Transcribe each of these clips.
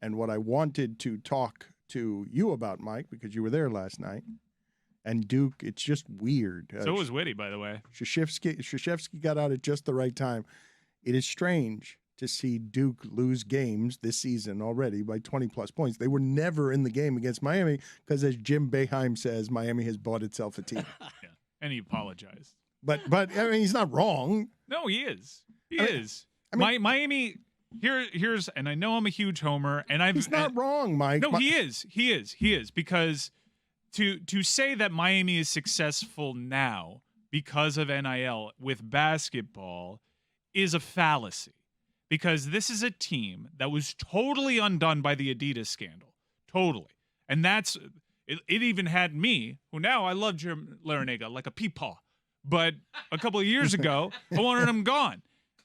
And what I wanted to talk to you about, Mike, because you were there last night, and Duke, it's just weird. So was Witty, by the way. Krzyzewski got out at just the right time. It is strange to see Duke lose games this season already by 20-plus points. They were never in the game against Miami because, as Jim Boeheim says, Miami has bought itself a team. Yeah. And he apologized. But I mean, he's not wrong. No, he is. He is. I mean, Miami. Here's, and I know I'm a huge homer, and he's not wrong, Mike. No, he is because to say that Miami is successful now because of NIL with basketball is a fallacy, because this is a team that was totally undone by the Adidas scandal, totally, and that's it. Even had me, who now I love Jim Larrañaga like a peepaw, but a couple of years ago I wanted him gone.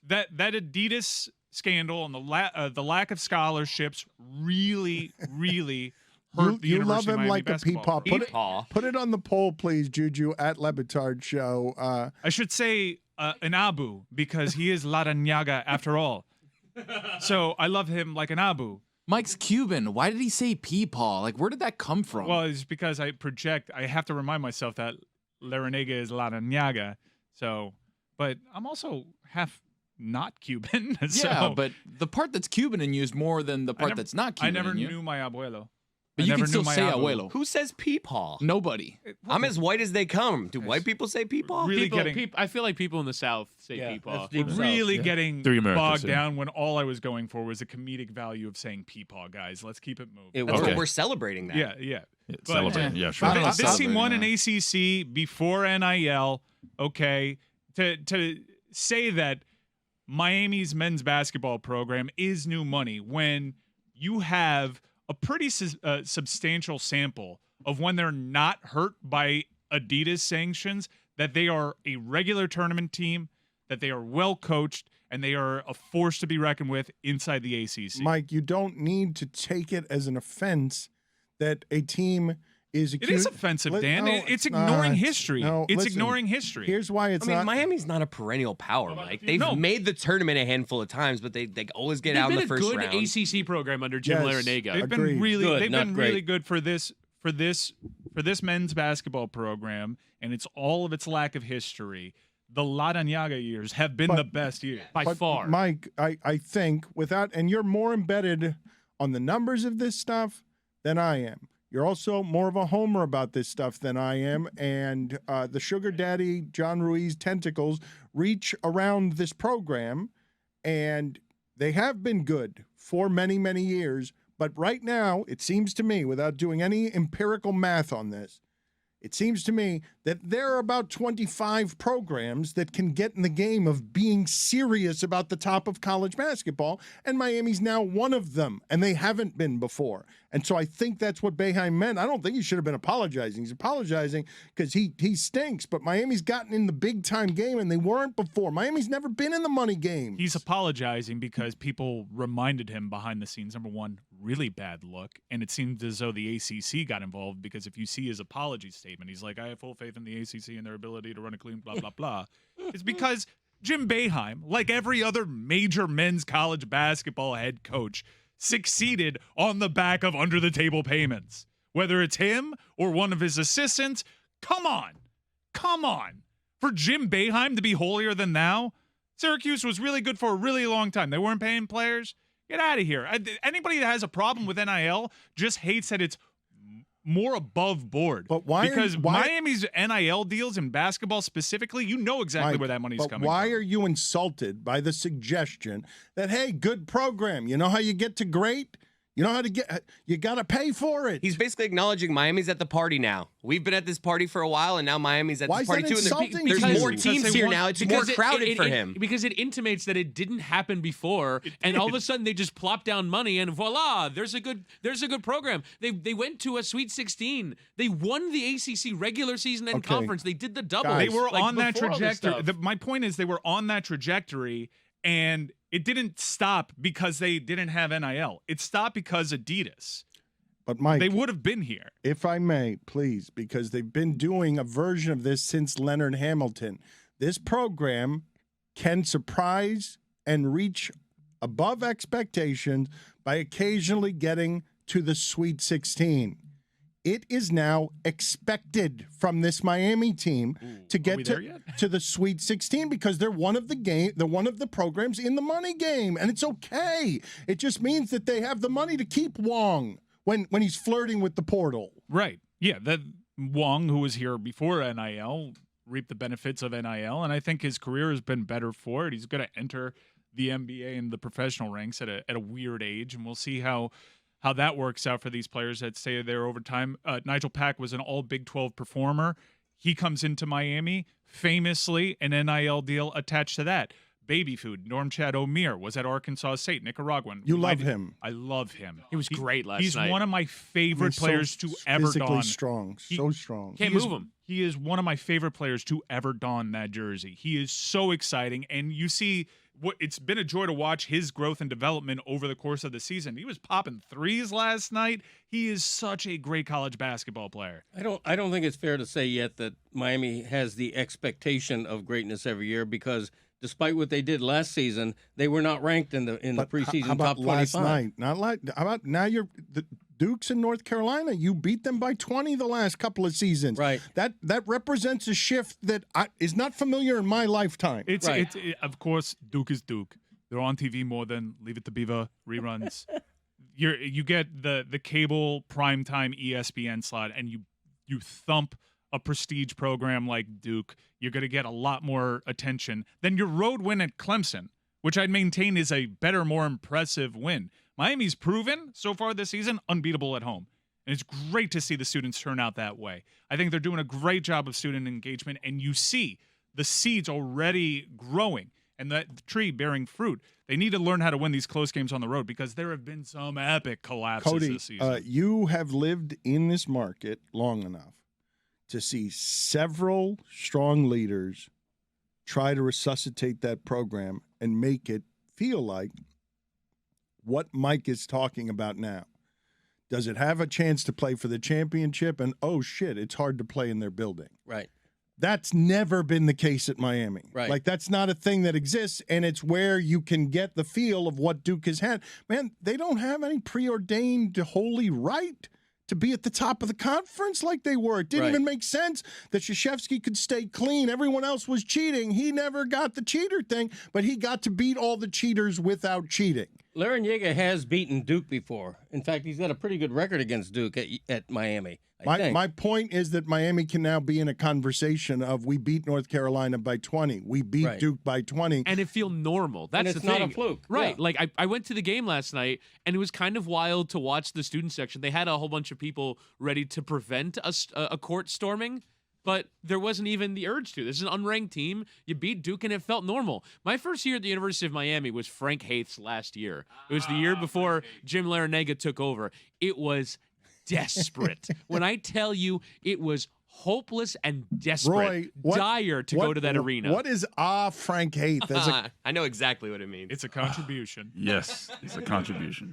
That Adidas scandal and the lack of scholarships really hurt the University You love of him Miami like a basketball. Put it on the poll, please, Juju, at Le Batard Show. I should say an Abu, because he is Larrañaga after all. So I love him like an Abu. Mike's Cuban. Why did he say peepaw? Like, where did that come from? Well, it's because I have to remind myself that Larrañaga is Larrañaga. So, but I'm also half not Cuban. So. Yeah, but the part that's Cuban in you is more than the part that's not Cuban I never in you. knew my abuelo. But you can still say abuelo. Who says peepaw? Nobody. I'm as white as they come. Do white people say peepaw? I feel like people in the South say peepaw. Really getting bogged down when all I was going for was the comedic value of saying peepaw, guys. Let's keep it moving. That's what we're celebrating that. Yeah. Celebrating, yeah, sure. This team won an ACC before NIL, okay? To say that Miami's men's basketball program is new money when you have a pretty substantial sample of when they're not hurt by Adidas sanctions, that they are a regular tournament team, that they are well coached, and they are a force to be reckoned with inside the ACC. Mike, you don't need to take it as an offense that a team is accused. It is offensive, Dan. It's ignoring history. It's ignoring history. Here's why it's not. Miami's not a perennial power, Mike. They've made the tournament a handful of times, but they always get out in the first round. They've been a good ACC program under Jim Larrañaga. They've been really good for this men's basketball program, and it's all of its lack of history. The Larrañaga years have been the best years by far. Mike, I think and you're more embedded on the numbers of this stuff than I am. You're also more of a homer about this stuff than I am, and the sugar daddy John Ruiz tentacles reach around this program, and they have been good for many, many years. But right now, it seems to me, without doing any empirical math on this, it seems to me that there are about 25 programs that can get in the game of being serious about the top of college basketball, and Miami's now one of them, and they haven't been before. And so I think that's what Boeheim meant. I don't think he should have been apologizing. He's apologizing because he stinks, but Miami's gotten in the big-time game, and they weren't before. Miami's never been in the money game. He's apologizing because people reminded him behind the scenes, number one, really bad look, and it seemed as though the ACC got involved, because if you see his apology statement, he's like, I have full faith in the ACC and their ability to run a clean blah, blah, blah. It's because Jim Boeheim, like every other major men's college basketball head coach, succeeded on the back of under-the-table payments. Whether it's him or one of his assistants, come on. For Jim Boeheim to be holier than thou, Syracuse was really good for a really long time. They weren't paying players. Get out of here. Anybody that has a problem with NIL just hates that it's more above board. But why? Because Miami's NIL deals in basketball specifically, you know exactly where that money's coming from. Why are you insulted by the suggestion that, hey, good program, you know how you get to great? You know how to get, you got to pay for it. He's basically acknowledging Miami's at the party now. We've been at this party for a while, and now Miami's at this party too. And there's more teams here now. It's more crowded for him. Because it intimates that it didn't happen before, and all of a sudden they just plop down money, and voila, there's a good program. They went to a Sweet 16. They won the ACC regular season and conference. They did the double. They were on that trajectory. My point is, they were on that trajectory, and it didn't stop because they didn't have NIL. It stopped because Adidas. But Mike, they would have been here. If I may, please, because they've been doing a version of this since Leonard Hamilton. This program can surprise and reach above expectations by occasionally getting to the Sweet 16. It is now expected from this Miami team to get to the Sweet 16 because they're one of the programs in the money game, and it's okay. It just means that they have the money to keep Wong when he's flirting with the portal. Right. Yeah, that Wong, who was here before NIL, reaped the benefits of NIL, and I think his career has been better for it. He's going to enter the NBA and the professional ranks at a weird age, and we'll see how that works out for these players that stay there over time. Nigel Pack was an all Big 12 performer. He comes into Miami, famously an NIL deal attached to that. Baby food. Norm Chad O'Meara was at Arkansas State, Nicaraguan. You love him. I love him. He was great last night. He's one of my favorite players to ever don. Physically strong. So strong. Can't move him. He is one of my favorite players to ever don that jersey. He is so exciting, and you see it's been a joy to watch his growth and development over the course of the season. He was popping threes last night. He is such a great college basketball player. I don't think it's fair to say yet that Miami has the expectation of greatness every year because despite what they did last season, they were not ranked in the preseason how about top 25. Last night? Not like how about now? The Dukes in North Carolina. You beat them by 20 the last couple of seasons. Right. That represents a shift that is not familiar in my lifetime. It's of course Duke is Duke. They're on TV more than Leave It to Beaver reruns. You get the cable primetime ESPN slot, and you thump a prestige program like Duke. You're going to get a lot more attention than your road win at Clemson, which I'd maintain is a better, more impressive win. Miami's proven so far this season unbeatable at home. And it's great to see the students turn out that way. I think they're doing a great job of student engagement, and you see the seeds already growing and that tree bearing fruit. They need to learn how to win these close games on the road because there have been some epic collapses Cody, this season. You have lived in this market long enough to see several strong leaders try to resuscitate that program and make it feel like what Mike is talking about now. Does it have a chance to play for the championship? And, oh, shit, it's hard to play in their building. Right. That's never been the case at Miami. Right. Like, that's not a thing that exists, and it's where you can get the feel of what Duke has had. Man, they don't have any preordained holy right to be at the top of the conference like they were. It didn't even make sense that Krzyzewski could stay clean. Everyone else was cheating. He never got the cheater thing, but he got to beat all the cheaters without cheating. Larrañaga has beaten Duke before. In fact, he's got a pretty good record against Duke at Miami. My point is that Miami can now be in a conversation of we beat North Carolina by 20. We beat Duke by 20. And it feel normal. That's and it's the thing. not a fluke. Right. Yeah. Like I went to the game last night, and it was kind of wild to watch the student section. They had a whole bunch of people ready to prevent a court storming, but there wasn't even the urge to. This is an unranked team. You beat Duke, and it felt normal. My first year at the University of Miami was Frank Haith's last year. It was the year before Jim Larrañaga took over. It was desperate. When I tell you it was hopeless and desperate, Roy, dire to go to that arena. What is Frank Haith? I know exactly what it means. It's a contribution. Yes, it's a contribution.